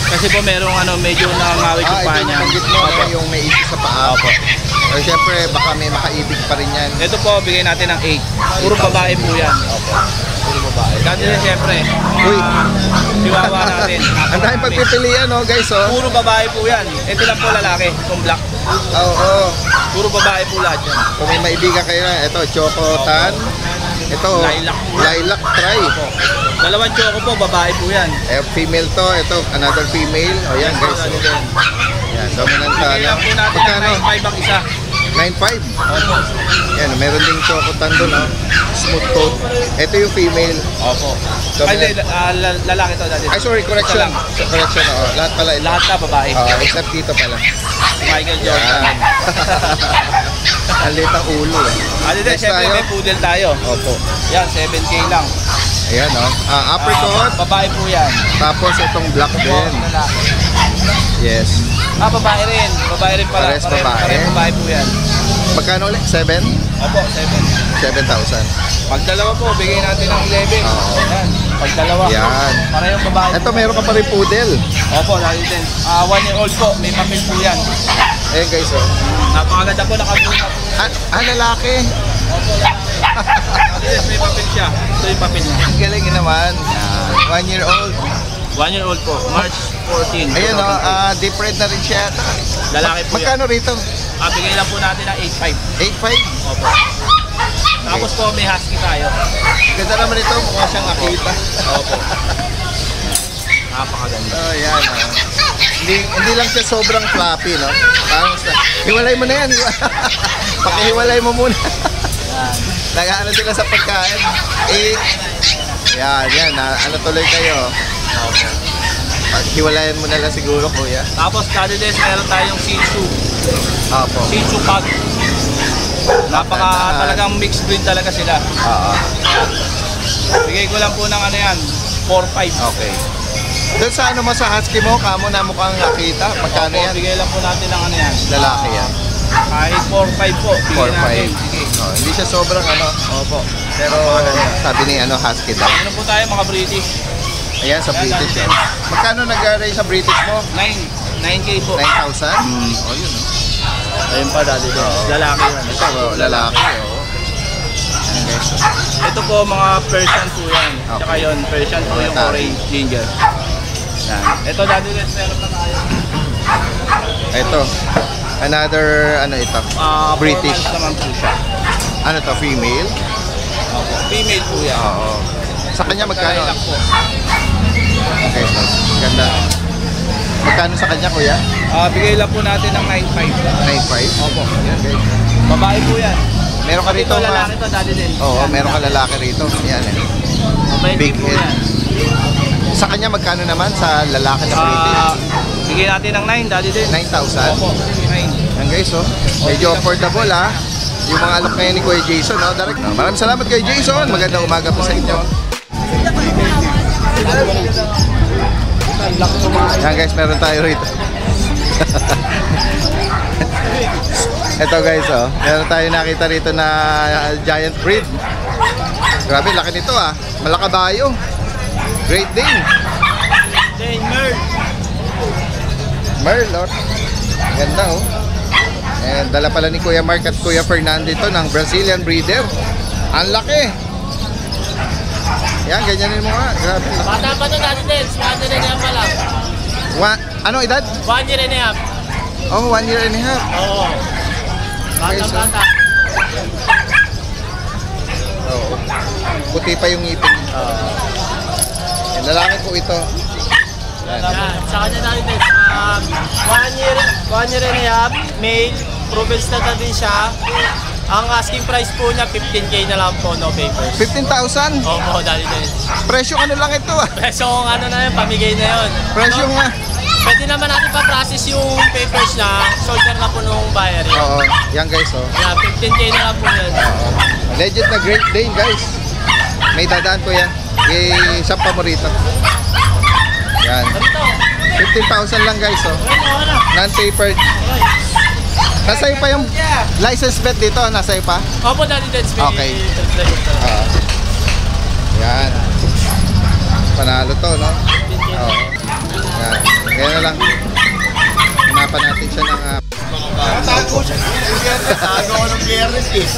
[SPEAKER 2] Kasi po merong medyo nangangawit yung paa
[SPEAKER 1] Ito
[SPEAKER 2] niya.
[SPEAKER 1] yung banggit mo,
[SPEAKER 2] Opo.
[SPEAKER 1] yung may issue sa paa.
[SPEAKER 2] Opo.
[SPEAKER 1] Pero syempre, baka may makaibig pa rin yan.
[SPEAKER 2] Ito po, bigay natin ng 8. Puro babae po yan.
[SPEAKER 1] Opo.
[SPEAKER 2] Puro babae. Dati din syempre,
[SPEAKER 1] Uy,
[SPEAKER 2] chihuahua natin.
[SPEAKER 1] ang daming pagpipilian, oh, guys, oh.
[SPEAKER 2] Puro babae po yan. Ito lang po lalaki, itong black.
[SPEAKER 1] Oo.
[SPEAKER 2] Puro babae po lahat yan.
[SPEAKER 1] Kung may maibigan kayo, ito, Choco Tan. Ito,
[SPEAKER 2] Lilac.
[SPEAKER 1] Lilac Try.
[SPEAKER 2] Dalawang choco po, babae po yan.
[SPEAKER 1] Female to, ito, another female. O yan, guys.
[SPEAKER 2] Dati
[SPEAKER 1] Oh.
[SPEAKER 2] din.
[SPEAKER 1] Yan, dominant
[SPEAKER 2] Bigay lang po natin
[SPEAKER 1] Magkano?
[SPEAKER 2] ng 9.5 ang isa.
[SPEAKER 1] 9.5.
[SPEAKER 2] Opo.
[SPEAKER 1] Yan, meron ding Choco Tan doon, oh. Smooth coat. Ito yung female.
[SPEAKER 2] Opo.
[SPEAKER 1] Dominant.
[SPEAKER 2] Ay, lalaki to dati.
[SPEAKER 1] Ay, sorry, correction.
[SPEAKER 2] Ito lang.
[SPEAKER 1] Correction, oo. Lahat pala ito.
[SPEAKER 2] Lahat na babae.
[SPEAKER 1] Except dito pala.
[SPEAKER 2] Michael
[SPEAKER 1] Yan.
[SPEAKER 2] Jordan.
[SPEAKER 1] Ang liit ang ulo, eh.
[SPEAKER 2] Ano din,
[SPEAKER 1] Next
[SPEAKER 2] syempre
[SPEAKER 1] tayo.
[SPEAKER 2] may poodle tayo.
[SPEAKER 1] Opo.
[SPEAKER 2] Yan, 7K lang.
[SPEAKER 1] Ayan, no? Apricot.
[SPEAKER 2] Babae po yan.
[SPEAKER 1] Tapos itong black
[SPEAKER 2] Ito po,
[SPEAKER 1] din.
[SPEAKER 2] lalaki.
[SPEAKER 1] Yes.
[SPEAKER 2] Babae rin. Babae rin pala.
[SPEAKER 1] Pares babae.
[SPEAKER 2] Pares babae po yan.
[SPEAKER 1] Magkano ulit? 7?
[SPEAKER 2] Opo, 7.
[SPEAKER 1] 7,000.
[SPEAKER 2] Pag dalawa po, bigay natin ng 11.
[SPEAKER 1] Oo.
[SPEAKER 2] Yan. Pag dalawa.
[SPEAKER 1] Yan.
[SPEAKER 2] Parehong babae.
[SPEAKER 1] Ito, meron ka pa rin poodle.
[SPEAKER 2] Opo, dahil din. 1 year old po. May papel po yan.
[SPEAKER 1] Ayan guys, oh.
[SPEAKER 2] Napakaganda po. Nakabuha po.
[SPEAKER 1] Lalaki.
[SPEAKER 2] Opo, lalaki. May papel siya. Ito yung papel niya.
[SPEAKER 1] Ang galing naman. 1 year old.
[SPEAKER 2] 1 year old po. March 14.
[SPEAKER 1] Ayan, no? Deep red na rin siya ata.
[SPEAKER 2] Lalaki po yan.
[SPEAKER 1] Magkano rito?
[SPEAKER 2] Bigay lang po natin ng 8.5.
[SPEAKER 1] 8,500.
[SPEAKER 2] Opo. Tapos po may husky tayo.
[SPEAKER 1] Ganda naman ito. Mukha siyang nakita.
[SPEAKER 2] Opo. Napakaganda.
[SPEAKER 1] Oh, yan. Hindi lang siya sobrang floppy, no? Parang hiwalay mo na yan. Pakihiwalay mo muna. Nag-ano sila sa pagkain. Yan. Ano tuloy kayo?
[SPEAKER 2] Opo.
[SPEAKER 1] Paghiwalayan mo na lang siguro, kuya.
[SPEAKER 2] Tapos dati din meron tayong Shih Tzu.
[SPEAKER 1] Opo.
[SPEAKER 2] Shih Tzu Pug. Talagang mixed breed talaga sila.
[SPEAKER 1] Oo.
[SPEAKER 2] Bigay ko lang po ng ano yan, 4.5.
[SPEAKER 1] Okay. Doon sa ano mo sa husky mo, kamo na mukhang nakita. Magkano
[SPEAKER 2] Opo,
[SPEAKER 1] yan?
[SPEAKER 2] bigay lang po natin ng ano yan.
[SPEAKER 1] Lalaki yan.
[SPEAKER 2] Kahit 4.5 po, bigay natin.
[SPEAKER 1] 4,500.
[SPEAKER 2] Sige.
[SPEAKER 1] Oh, hindi siya sobrang ano.
[SPEAKER 2] Opo.
[SPEAKER 1] Pero sabi ni husky daw.
[SPEAKER 2] Ano po tayo mga British?
[SPEAKER 1] Ayan, sa British yan. Magkano nag-array sa British mo?
[SPEAKER 2] 9K po.
[SPEAKER 1] 9,000? Oh, yun.
[SPEAKER 2] Ayun pa dati din. Lalaki yan.
[SPEAKER 1] Ito, lalaki. Oh. Ayan, guys.
[SPEAKER 2] Ito po mga Persian po yan.
[SPEAKER 1] Okay.
[SPEAKER 2] Tsaka yun, Persian po yung
[SPEAKER 1] Tari.
[SPEAKER 2] orange ginger. Yan. Ito dati din, meron pa tayo.
[SPEAKER 1] Ito. Another, ano ito? British.
[SPEAKER 2] 4 months naman po siya.
[SPEAKER 1] Ano to, female?
[SPEAKER 2] Opo. Female po yan.
[SPEAKER 1] Oo. Sa kanya magkano?
[SPEAKER 2] Lilac po.
[SPEAKER 1] Okay, so, ganda. Magkano sa kanya, kuya?
[SPEAKER 2] Bigay lang po natin ng 9.5.
[SPEAKER 1] 9,500?
[SPEAKER 2] Opo.
[SPEAKER 1] Yan, guys.
[SPEAKER 2] Babae po yan.
[SPEAKER 1] Meron ka rito,
[SPEAKER 2] Ito lalaki to, dati din.
[SPEAKER 1] Oo, meron ka lalaki rito. Yan, eh.
[SPEAKER 2] Babae
[SPEAKER 1] Big
[SPEAKER 2] din po
[SPEAKER 1] head.
[SPEAKER 2] yan.
[SPEAKER 1] Sa kanya, magkano naman sa lalaki na British?
[SPEAKER 2] Bigay natin ng 9, dati din.
[SPEAKER 1] 9,000?
[SPEAKER 2] Opo, 9.
[SPEAKER 1] Yan, guys, oh. Medyo affordable, ha? Yung mga alok ngayon ni Kuya Jason, no? Direct. No? Maraming salamat kay Jason. Magandang umaga po sa inyo. Yan, guys, meron tayo rito. Ito, guys, oh. Meron tayo nakita rito na giant breed. Grabe, laki nito, ah. Malakabayo. Great Dane.
[SPEAKER 2] Merl.
[SPEAKER 1] Merl, oh. Ganda, oh. And dala pala ni Kuya Mark at Kuya Fernando ito ng Brazilian breeder. Ang laki. Yan, ganyanin mo nga. Grabe.
[SPEAKER 3] Bata pa to dati din, 1 year and a half pa lang.
[SPEAKER 1] Anong edad?
[SPEAKER 3] 1 year and a half.
[SPEAKER 1] Oh, 1 year and a half.
[SPEAKER 3] Oo.
[SPEAKER 1] Okay, so-
[SPEAKER 3] Bata.
[SPEAKER 1] Oo. Puti pa yung ngipin. Yan, lalaki po ito. Yan.
[SPEAKER 3] Yan, sa kanya dati din, 1 year and a half, male, proven stud na din siya. Ang asking price po niya, 15K na lang po, no papers.
[SPEAKER 1] 15,000?
[SPEAKER 3] Oo, dati din.
[SPEAKER 1] Presyo ano lang ito, ah.
[SPEAKER 3] So, ano na yun, pamigay na yun.
[SPEAKER 1] Presyo nga.
[SPEAKER 3] Pwede naman natin pa-process yung papers niya, soldier na po nung buyer yun.
[SPEAKER 1] Oo. Yan, guys, oh.
[SPEAKER 3] Yan, 15K na lang po yun.
[SPEAKER 1] Legit na Great Dane, guys. May dadaan ko yan. Isapa mo rito. Yan.
[SPEAKER 3] Dito,
[SPEAKER 1] 15,000 lang, guys, oh.
[SPEAKER 3] ano?
[SPEAKER 1] Non-tapered. Nasa pa yung license plate dito, nasa pa?
[SPEAKER 3] Opo, dati din.
[SPEAKER 1] Okay. Yan. Panalo to, no? Oo. Yan. Kaya na lang. Hanapan natin siya ng...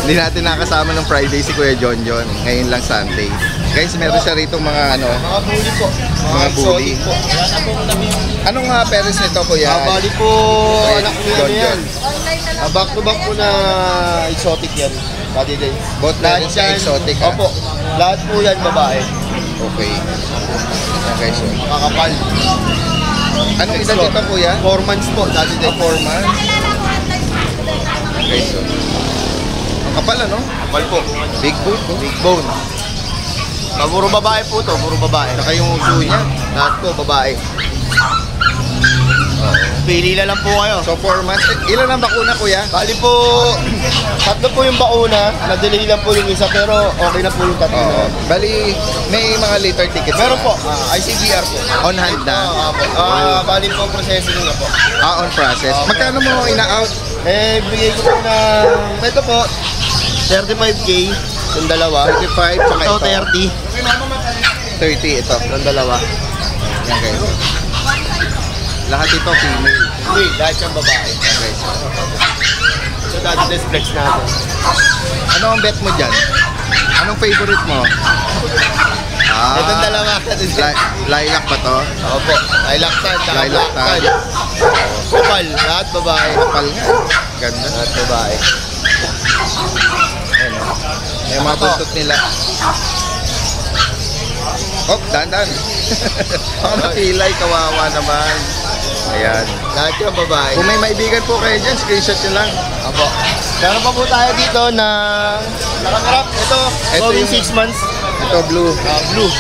[SPEAKER 1] Hindi natin nakasama ng Friday si Kuya John. Ngayon lang Sunday. Guys, meron siya rito mga ano... Mga bully po. Mga bully. Anong peres nito, Kuya?
[SPEAKER 7] Bali po, anak ko
[SPEAKER 1] John.
[SPEAKER 7] yan. Back to back po na exotic yan. Body din.
[SPEAKER 1] Both
[SPEAKER 7] Lahat
[SPEAKER 1] parents are
[SPEAKER 7] yan-
[SPEAKER 1] exotic, ha?
[SPEAKER 7] Opo. Lahat po yan babae.
[SPEAKER 1] Okay. Okay, so...
[SPEAKER 7] Makakapal.
[SPEAKER 1] Anong edad nito, Kuya?
[SPEAKER 7] 4 months po, dati din.
[SPEAKER 1] 4 months. Okay, so... Ang kapal, ano?
[SPEAKER 7] Kapal po.
[SPEAKER 1] Big bone, no?
[SPEAKER 7] Big bone. Puro babae po to, puro babae.
[SPEAKER 1] Saka yung uso niya.
[SPEAKER 7] Lahat po babae. Pili na lang po kayo.
[SPEAKER 1] So 4 months. Ilan ang bakuna, kuya?
[SPEAKER 7] Bali po, 3 po yung bakuna. Na-delay lang po yung isa pero okay na po yung 3 na.
[SPEAKER 1] Bali, may mga later tickets.
[SPEAKER 7] Meron
[SPEAKER 1] na.
[SPEAKER 7] po, ICBR po.
[SPEAKER 1] On hand na.
[SPEAKER 7] Bali po, processing na po.
[SPEAKER 1] On process. Magkano mo ina-out?
[SPEAKER 7] Bigay ko po ng, ito po, 35K, yung dalawa.
[SPEAKER 1] 35, tsaka
[SPEAKER 7] Ito,
[SPEAKER 1] ito. 30 ito.
[SPEAKER 7] Yung dalawa.
[SPEAKER 1] Yan guys. Lahat ito female.
[SPEAKER 7] Hindi, lahat yung babae.
[SPEAKER 1] Okay.
[SPEAKER 7] So, dati flex natin.
[SPEAKER 1] Ano ang bet mo dyan? Anong favorite mo?
[SPEAKER 7] Itong dalawa.
[SPEAKER 1] Lilac ba to?
[SPEAKER 7] Opo, lilac tan, tsaka
[SPEAKER 1] Lilac
[SPEAKER 7] black
[SPEAKER 1] tan.
[SPEAKER 7] tan. Kapal, lahat babae.
[SPEAKER 1] Kapal nga. Ganda.
[SPEAKER 7] Lahat babae.
[SPEAKER 1] Ayan o. Yung mga buntot nila. Oh, dandan. Mga matilay, kawawa naman. Ayan.
[SPEAKER 7] Lahat yung babae.
[SPEAKER 1] Kung may maibigan po kayo dyan, screenshot nyo lang.
[SPEAKER 7] Opo. Meron pa po tayo dito na nakakarap. Ito,
[SPEAKER 1] Ito
[SPEAKER 7] going
[SPEAKER 1] yung-
[SPEAKER 7] 6 months.
[SPEAKER 1] Ito, blue.
[SPEAKER 7] Blue.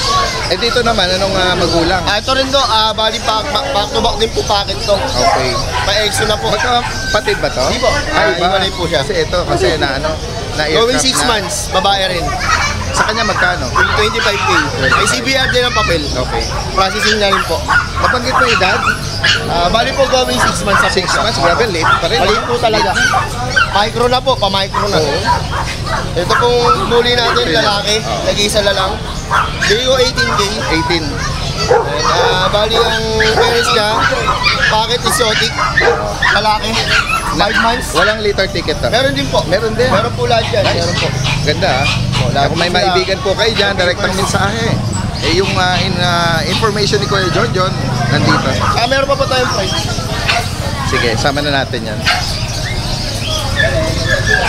[SPEAKER 1] Eh, dito naman, anong magulang?
[SPEAKER 7] Ito rin to, bali back to back din po packet to.
[SPEAKER 1] Okay.
[SPEAKER 7] Pa-exo na po.
[SPEAKER 1] Magkapatid ba to?
[SPEAKER 7] Hindi po.
[SPEAKER 1] Ay, ba?
[SPEAKER 7] Iwalay po siya.
[SPEAKER 1] Kasi ito, kasi na ano, na
[SPEAKER 7] Going
[SPEAKER 1] aircraft
[SPEAKER 7] 6
[SPEAKER 1] na.
[SPEAKER 7] months, babae rin.
[SPEAKER 1] Sa kanya magkano?
[SPEAKER 7] 25K. May CBR din ang papel.
[SPEAKER 1] Okay.
[SPEAKER 7] Processing na rin po.
[SPEAKER 1] Nabanggit mo edad?
[SPEAKER 7] Bali po going 6 months sa
[SPEAKER 1] 6 months, grabe, late pa rin.
[SPEAKER 7] Maliit po talaga. Micro na po, pa-micro na. Ito pong bully natin, lalaki. Nag-iisa na lang. Bigay ko 18K.
[SPEAKER 1] 18.
[SPEAKER 7] Bali ang parents niya, packet exotic, lalaki. 5 months.
[SPEAKER 1] Walang later ticket to.
[SPEAKER 7] Meron din po.
[SPEAKER 1] Meron din.
[SPEAKER 7] Meron po lahat yan. Meron po.
[SPEAKER 1] Ganda
[SPEAKER 7] lahat
[SPEAKER 1] Kung may
[SPEAKER 7] po sila.
[SPEAKER 1] maibigan po kayo dyan, direktang mensahe. Eh yung information ni Kuya John, nandito.
[SPEAKER 7] Meron pa po tayong price.
[SPEAKER 1] Sige, sama na natin yan.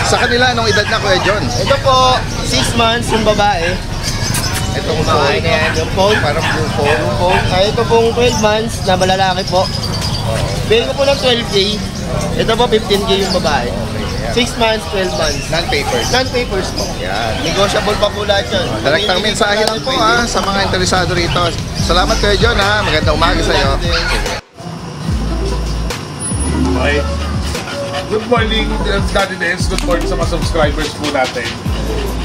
[SPEAKER 1] Sa kanila, anong edad na Kuya John?
[SPEAKER 7] Ito po, 6 months yung babae.
[SPEAKER 1] Itong
[SPEAKER 7] Babae na yan, yung phone.
[SPEAKER 1] parang blue phone.
[SPEAKER 7] Yung phone. Ito pong 12 months na malalaki po. Bigay ko po ng 12K. Ito po 15K yung babae. 6 months, 12 months.
[SPEAKER 1] Non-papers.
[SPEAKER 7] Non-papers po.
[SPEAKER 1] Yan.
[SPEAKER 7] Negotiable pa po lahat yan.
[SPEAKER 1] Direktang mensahe lang po sa mga interesado rito. Salamat Kuya John ha. Magandang umaga sa iyo.
[SPEAKER 8] Okay. Good morning, Daddy Dance. Good morning sa mga subscribers po natin.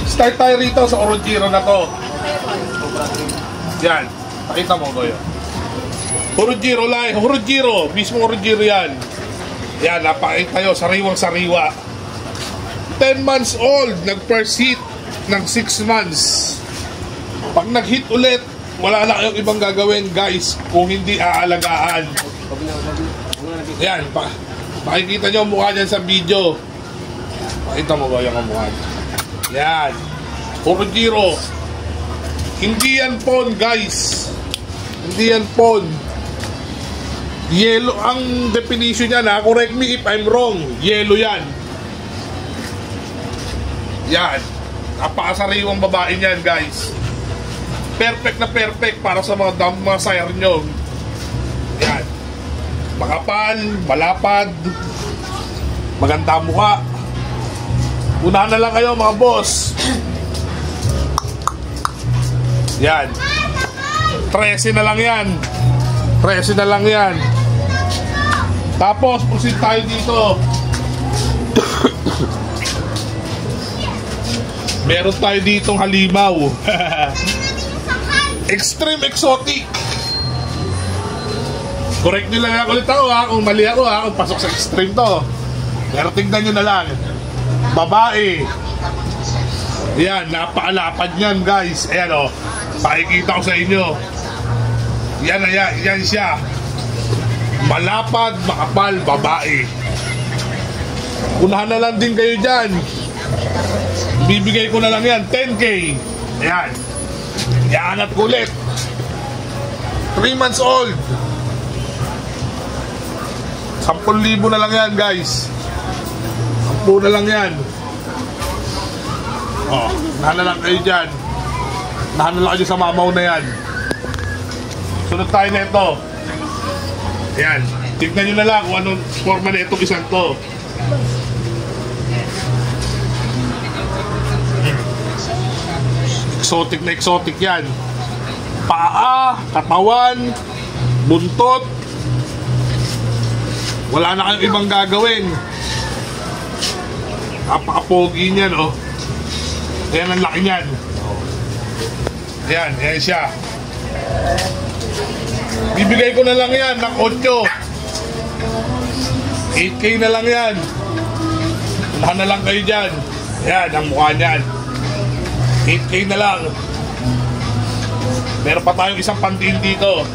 [SPEAKER 8] Start tayo rito sa Orogiro na to. Yan. Pakita mo ko yun. Orogiro lang. Orogiro. Mismo Orogiro yan. Yan. Napakita tayo. Sariwang-sariwa. 10 months old. Nag-first hit ng 6 months. Pag nag-hit ulit, wala na kayong ibang gagawin, guys, kung hindi aalagaan. Yan. Makikita nyo ang mukha niyan sa video. Pakita mo ba yung mukha niya? Yan. Orogiro. Hindi yan pon, guys. Hindi yan pon. Yellow ang definition niya na. Correct me if I'm wrong. Yellow yan. Yan. Napakasariwang babae niyan, guys. Perfect na perfect para sa mga mga sire nyo. Yan. Makapal, malapad, maganda ang mukha. Unahan na lang kayo mga boss. Yan. 13 na lang yan. 13 na lang yan. Tapos, proceed tayo dito. Meron tayo ditong halimaw. Extreme exotic. Correct nyo lang ulit ako ha. Kung mali ako ha. Kung pasok sa extreme to. Pero tignan nyo na lang. Babae. Yan. Napakalapad yan guys. Ayan o. Pakikita ko sa inyo. Yan na yan. Yan siya. Malapad, makapal, babae. Unahan na lang din kayo dyan. Bibigay ko na lang yan. 10K. Ayan. Yan at kulit. 3 months old. 10,000 na lang yan guys. 10 na lang yan. Oh, nahan na lang kayo dyan. Nahan na lang kayo sa mamaw na yan. Sunod tayo na ito. Ayan. Tignan nyo na lang kung anong forma na itong isang to. Exotic na exotic yan. Paa, katawan, buntot. Wala na kayong ibang gagawin. Napaka-pogi niyan, oh. Ayan ang laki niyan. Ayan, ayan siya. Bibigay ko na lang yan ng 8. 8K na lang yan. Wala na lang kayo dyan. Ayan, ang mukha niyan. 8K na lang. Meron pa tayong isang pantin dito.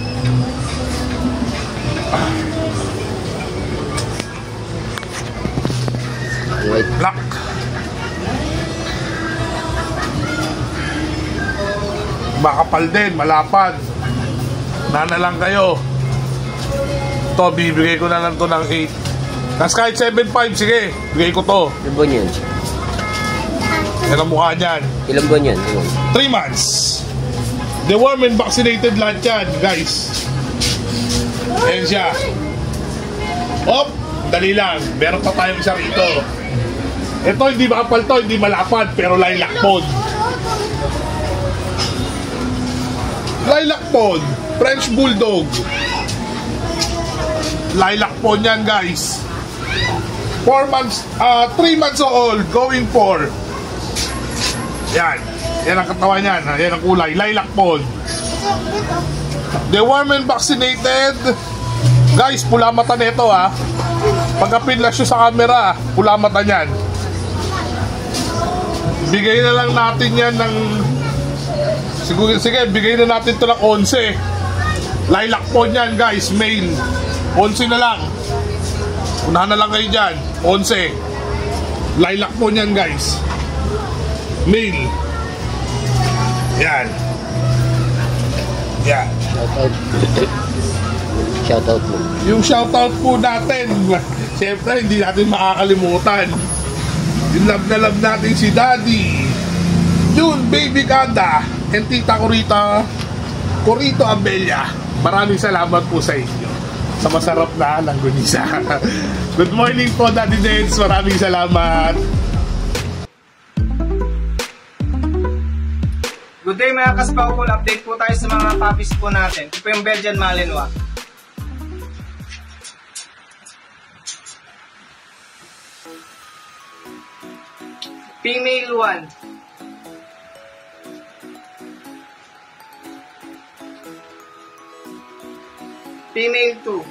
[SPEAKER 8] Black. Makapal din, malapad. Na lang kayo. Ito, bibigay ko na lang to ng 8. Tapos kahit 7.5, sige, bigay ko to.
[SPEAKER 9] Ilan buwan yan?
[SPEAKER 8] Yan ang mukha niyan.
[SPEAKER 9] Ilan buwan yan?
[SPEAKER 8] 3 months. Deworm and vaccinated lahat yan, guys. Ayan siya. Op, dali lang. Meron pa tayong isa rito. Ito, hindi makapal to, hindi malapad, pero lilac pod. Lilac pod. French Bulldog. Lilac pod yan, guys. 3 months old, going 4. Yan. Yan ang katawan yan. Yan ang kulay. Lilac pod. Deworm and vaccinated. Guys, pula mata nito, ha. Pagka-pinlash nyo sa camera, pula mata nyan. Bigay na lang natin yan ng... Sige, bigay na natin ito ng 11. Lilac pod yan, guys. Male. 11 na lang. Unahan na lang kayo dyan. 11. Lilac pod yan, guys. Male. Yan. Yan.
[SPEAKER 9] Shoutout mo.
[SPEAKER 8] Yung shoutout po natin, siyempre hindi natin makakalimutan. Yung love na love natin si Daddy June Baby Ganda and Tita Corito Abella. Maraming salamat po sa inyo sa masarap na langgunisa. Good morning po, Daddy Dens. Maraming salamat.
[SPEAKER 10] Good day mga Kaspawful, update po tayo sa mga puppies po natin. Ito po yung Belgian Malinois. Female 1. Female 2.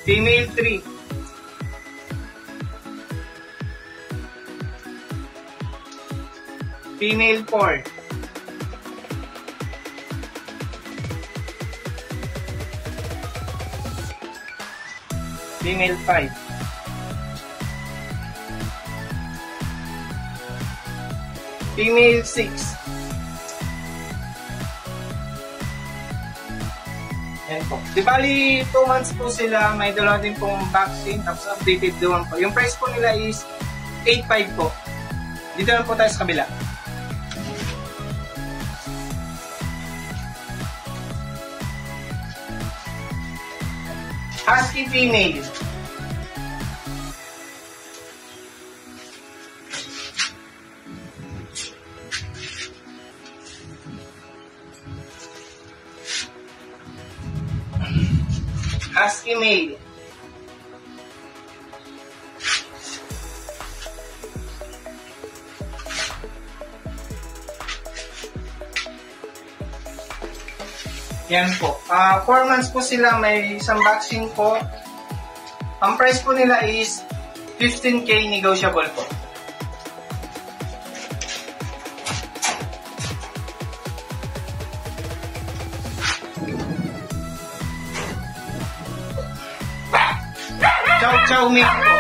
[SPEAKER 10] Female 3. Female 4. Female 5. Female 6. Yan po. Di bali 2 months po sila, may dalawa din pong vaccine, tapos updated doon po. Yung price po nila is 8.5 po. Dito lang po tayo sa kabila. Husky female. Husky male. Yan po. 4 months po sila, may isang vaccine po. Ang price po nila is 15K negotiable po. Chow Chow mix po.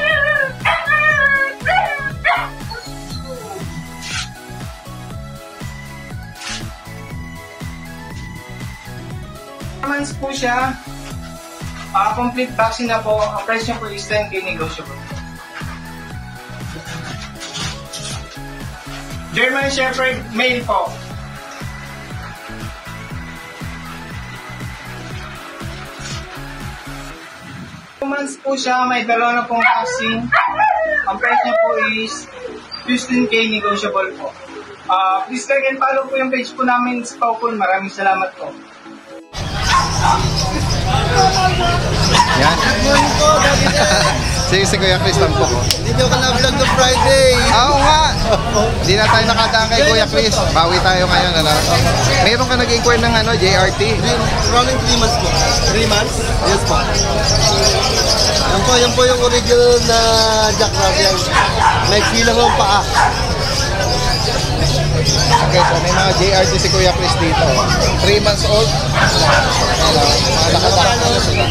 [SPEAKER 10] Months po siya, complete vaccine na po, ang price niya po is 10K negotiable. German Shepherd male po. Months po siya, may dalawa na pong vaccine, ang price niya po is 15K negotiable po. Please like and follow po yung page po namin sa Kaupon. Maraming salamat po.
[SPEAKER 7] morning po, Daddy Del.
[SPEAKER 1] Sige, si Kuya Chris lang po ko.
[SPEAKER 7] Dito ka na vlog ng Friday.
[SPEAKER 1] Oo nga. Hindi na tayo nakadaan kay Kuya Chris. Bawi tayo ngayon, ano? Meron ka nag-inquire ng ano, JRT?
[SPEAKER 7] Running 3 months po. 3 months? Yes po. Yan po yung original na Jack Russell. May kilang ang paa.
[SPEAKER 1] Okay, so may mga JRT si Kuya Chris dito. 3 months old. Ano, mga nakadaan ano sila.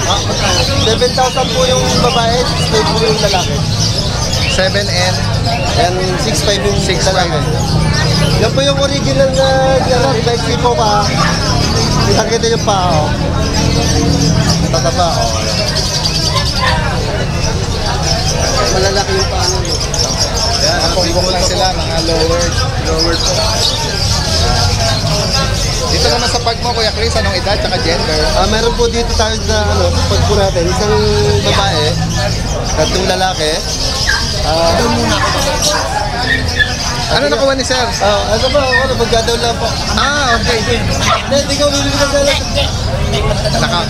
[SPEAKER 7] 7,000 po yung babae, 6,500 po yung lalaki.
[SPEAKER 1] 7 and
[SPEAKER 7] And 6,500 yung
[SPEAKER 1] 6'5".
[SPEAKER 7] lalaki. Yan po yung original na Iba po pa. Kita yung paa. Oh. Tataba. Oh. Malalaki yung paa nyo.
[SPEAKER 1] yan, pong lang sila, mga lower po. Dito naman sa pag mo, Kuya Chris, anong edad tsaka gender?
[SPEAKER 7] Meron po dito tayo na pag po natin, isang babae, 3 lalaki.
[SPEAKER 1] Ano nakuha ni Sir?
[SPEAKER 7] Ano ba? Magdadaw lang po.
[SPEAKER 1] Okay.
[SPEAKER 7] Hindi ko bibili na sila.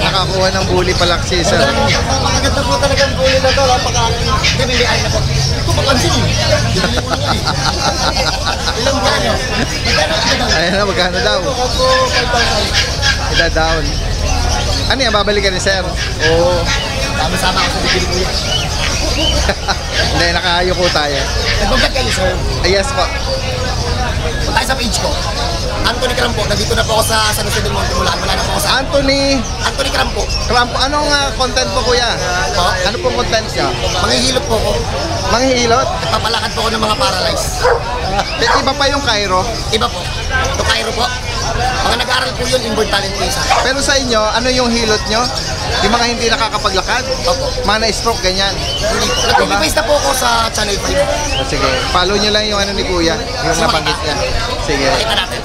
[SPEAKER 1] Nakakuha ng bully pala si Sir.
[SPEAKER 7] Maganda po talaga ang bully na to. Napakaano. Pinilian na po. Hindi ko mapansin. Ilang ba niya?
[SPEAKER 1] Ayan na, magkano daw?
[SPEAKER 7] Ako, 5,000.
[SPEAKER 1] Ida-down. Ano yan, babalikan ni Sir? Oo.
[SPEAKER 7] Sama-sama ako sa bibili ko yan.
[SPEAKER 1] Hindi, nakahayuko tayo.
[SPEAKER 7] Nag-contact kayo, sir.
[SPEAKER 1] Yes po.
[SPEAKER 7] Punta tayo sa page ko. Anthony Crampo. Nandito na po ako sa San Jose del Monte Mulan. Wala na po ako sa...
[SPEAKER 1] Anthony
[SPEAKER 7] Crampo.
[SPEAKER 1] Crampo. Anong content po, Kuya?
[SPEAKER 7] Po?
[SPEAKER 1] Ano pong content niya?
[SPEAKER 7] Manghihilot po ako.
[SPEAKER 1] Manghihilot?
[SPEAKER 7] Papalakad po ako ng mga paralyzed.
[SPEAKER 1] Iba pa yung Cairo.
[SPEAKER 7] Iba po. Ito Cairo po. Mga nag-aaral po yun, inboard talent po isa.
[SPEAKER 1] Pero sa inyo, ano yung hilot nyo? Yung mga hindi nakakapaglakad?
[SPEAKER 7] Opo.
[SPEAKER 1] Mga na-stroke, ganyan.
[SPEAKER 7] Hindi po. Nag-copy-paste na po ako sa Channel 5.
[SPEAKER 1] Sige, follow nyo lang yung ano ni Kuya, yung nabanggit niya. Sige.
[SPEAKER 7] Kita natin.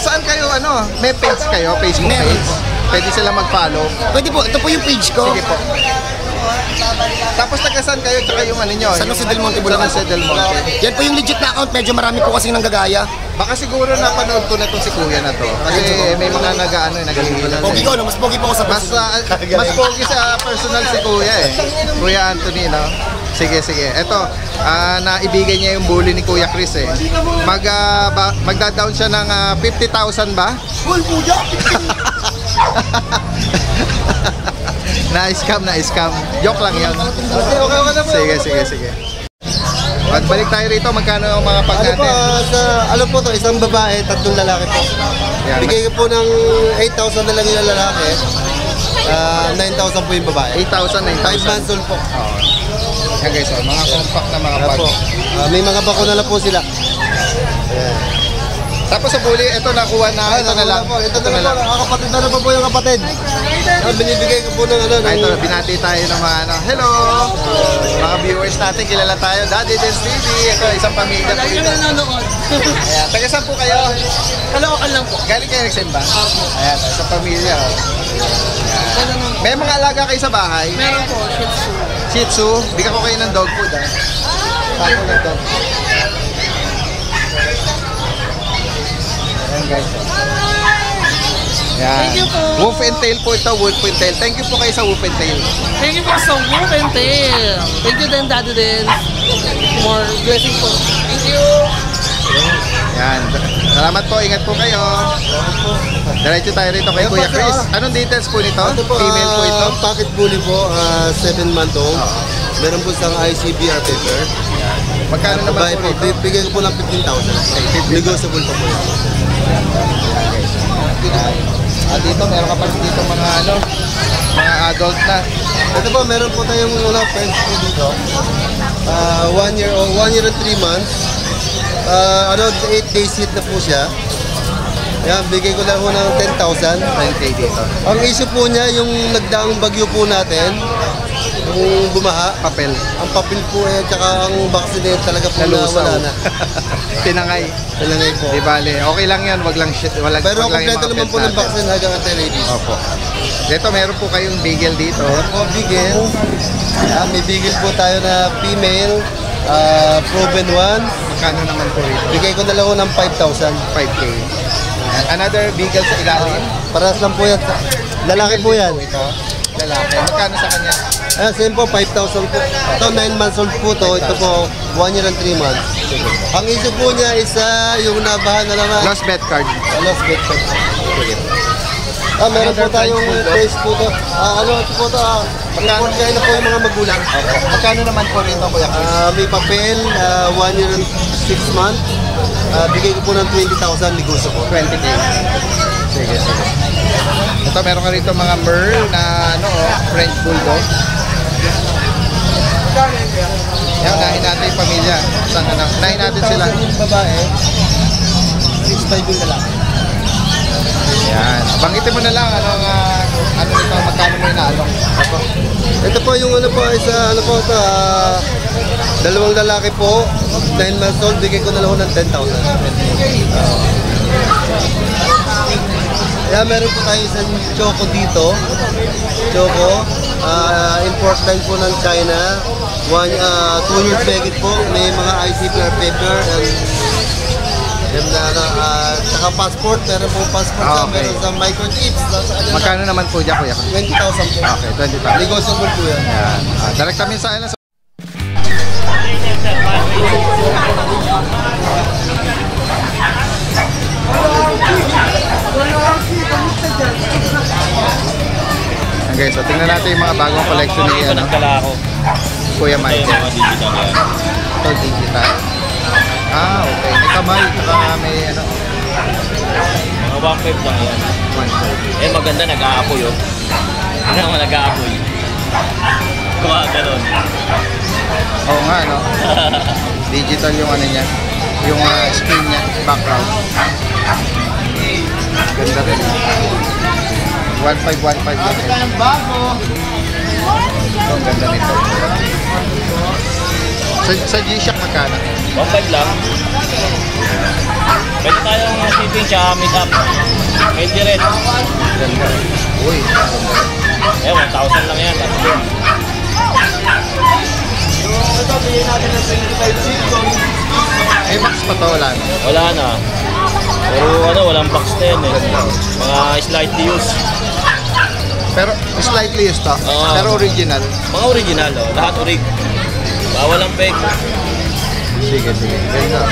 [SPEAKER 1] Saan kayo, ano, may page kayo, Facebook page? Pwede sila mag-follow.
[SPEAKER 7] Pwede po. Ito po yung page ko.
[SPEAKER 1] Sige po. Tapos taga-saan kayo, tsaka yung ano nyo?
[SPEAKER 7] San Jose del Monte, Bulacan.
[SPEAKER 1] San Jose del Monte.
[SPEAKER 7] Yan po yung legit na account. Medyo marami po kasing nanggagaya.
[SPEAKER 1] Baka siguro napanood ko na itong si Kuya na to. Kasi may mga nag-iilan.
[SPEAKER 7] Pogi ko, no? Mas pogi po ako sa personal.
[SPEAKER 1] Mas pogi sa personal si Kuya eh. Kuya Anthony, no? Sige. Ito, naibigay niya yung bully ni Kuya Chris eh. Magda-down siya ng 50,000 ba?
[SPEAKER 7] Uy, Kuya!
[SPEAKER 1] Na-scam. Joke lang yan.
[SPEAKER 7] Okay.
[SPEAKER 1] Sige. Pagbalik tayo rito, magkano ang mga pag
[SPEAKER 7] Ano po,
[SPEAKER 1] natin?
[SPEAKER 7] ano po to, isang babae, 3 lalaki po.
[SPEAKER 1] Yan.
[SPEAKER 7] Bigay ko po ng 8,000 na lang yung lalaki. 9,000 po yung babae.
[SPEAKER 1] 8,000,
[SPEAKER 7] 5 months old po.
[SPEAKER 1] Yan guys, mga compact na mga
[SPEAKER 7] Ano
[SPEAKER 1] pag.
[SPEAKER 7] po. May mga bakuna na po sila.
[SPEAKER 1] Tapos sa bully, ito nakuha na, ito na lang.
[SPEAKER 7] Ito na lang. Kapatid na po yung kapatid. Binibigay ko po ng ano.
[SPEAKER 1] Ito, binati tayo ng mga ano. Hello! Mga viewers natin, kilala tayo. Daddy Dance TV. Ito, isang pamilya po ito. Ayan, taga saan po kayo?
[SPEAKER 7] Kalawakan lang po.
[SPEAKER 1] Galing kayo nagsimba? Ayan, isang pamilya. Ayan. May mga alaga kayo sa bahay?
[SPEAKER 7] Meron po,
[SPEAKER 1] Shih Tzu. Bigyan ko kayo ng dog food, ha? Tapo ng dog food. Ayan, guys. Yan.
[SPEAKER 9] Thank you po.
[SPEAKER 1] Wolf and Tail po ito, Wolf and Tail. Thank you po kayo sa Wolf and Tail.
[SPEAKER 9] Thank you po sa Wolf and Tail. Thank you din, Daddy din. More blessing po. Thank you.
[SPEAKER 1] Yan. Salamat po, ingat po kayo. Diretso tayo rito kay Kuya Chris. Anong details po nito? Female po ito?
[SPEAKER 7] Pocket bully po, 7-month-old. Meron po isang ICBR paper.
[SPEAKER 1] Magkano naman po rito?
[SPEAKER 7] Bigay ko po ng 15,000. Negotiable pa po yun.
[SPEAKER 1] Dito, meron ka pa dito mga mga adult na.
[SPEAKER 7] Ito po, meron po tayong friends po dito. 1 year and 3 months. 8 days hit na po siya. Yan, bigay ko lang po ng 10,000.
[SPEAKER 1] 10K dito.
[SPEAKER 7] Ang issue po niya, yung nagdaang bagyo po natin, yung bumaha,
[SPEAKER 1] Papel.
[SPEAKER 7] ang papel po tsaka ang vaccine talaga po na
[SPEAKER 1] Nalusaw.
[SPEAKER 7] wala na.
[SPEAKER 1] Tinangay.
[SPEAKER 7] Talangay po.
[SPEAKER 1] Di bale, okay lang yan, wag lang shit, wag
[SPEAKER 7] Pero
[SPEAKER 1] lang yung
[SPEAKER 7] kompleto
[SPEAKER 1] mga
[SPEAKER 7] naman
[SPEAKER 1] pets
[SPEAKER 7] po ng
[SPEAKER 1] natin.
[SPEAKER 7] vaccine hanggang anti-rabies.
[SPEAKER 1] Opo. Dito, meron po kayong beagle dito.
[SPEAKER 7] Po, bigel. May bigel po tayo na female, proven one.
[SPEAKER 1] Magkano naman po rito?
[SPEAKER 7] Bigay ko na lang ho ng 5,000.
[SPEAKER 1] 5K. Another beagle sa ilalim.
[SPEAKER 7] Paras lang po yan. Lalaki po yan.
[SPEAKER 1] Ito. Lalaki. Magkano sa kanya?
[SPEAKER 7] Ayan, same po, 5,000 po. Ito, 9 months old po to. Ito po, 1 year and 3 months. Ang issue po niya is yung nabahan na naman.
[SPEAKER 1] Lost bet card.
[SPEAKER 7] Lost bet card. Meron po tayong face po to. Ano ito po to? Report kayo na po yung mga magulang.
[SPEAKER 1] Magkano naman po rito, Kuya Chris?
[SPEAKER 7] May papel, 1 year and 6 months. Bigay ko po ng 20,000 negosyo po.
[SPEAKER 1] 20K. Sige, sige. Ito, meron ka rito mga Merle na French Bulldog. Yan, unahin natin yung pamilya. Saan na? Unahin natin sila.
[SPEAKER 7] Yung babae, 6'5 yung lalaki.
[SPEAKER 1] Yan. Banggitin mo na lang ano nito, magkano mo inaalok.
[SPEAKER 7] Ito po yung dalawang lalaki po, 9 months old, bigay ko na lang ng 10,000. Kaya meron po tayo isang choco dito. Choco, import line po ng China. 2 years pegit po, may mga ICPR paper and saka passport, meron po passport,
[SPEAKER 1] Okay.
[SPEAKER 7] meron sa microchips.
[SPEAKER 1] Magkano naman po dyan, Kuya?
[SPEAKER 7] 20,000 po.
[SPEAKER 1] Okay, 20,000.
[SPEAKER 7] Negotiable po yan.
[SPEAKER 1] Yan. Direct kami sa akin. Okay, so tingnan natin yung mga bagong collection ni Kuya Michael. Ito digital. Okay. May kamay, saka may
[SPEAKER 11] Mga 1.5 lang yan.
[SPEAKER 1] 1.5.
[SPEAKER 11] Maganda, nag-aapoy yun. Hindi naman nag-aapoy. Kuha ka nun.
[SPEAKER 1] Oo nga, no? Digital yung niya. Yung screen niya, background. Ganda rin. 1.5 yan. Ito, ang ganda nito. Sa G-Shock magkano?
[SPEAKER 11] 1.5 lang. Pwede tayong shipping siya, meet up. Pwede rin.
[SPEAKER 1] Ganda. Uy, ganda.
[SPEAKER 11] 1,000 lang yan.
[SPEAKER 7] Ito, bigyan natin ng 25
[SPEAKER 1] May box pa to, wala na.
[SPEAKER 11] Wala na. Pero walang box na yan eh. Mga slightly used.
[SPEAKER 1] Pero slightly used to. Pero original.
[SPEAKER 11] Mga original, lahat orig. Bawal ang peg.
[SPEAKER 1] Sige, sige. Ganda.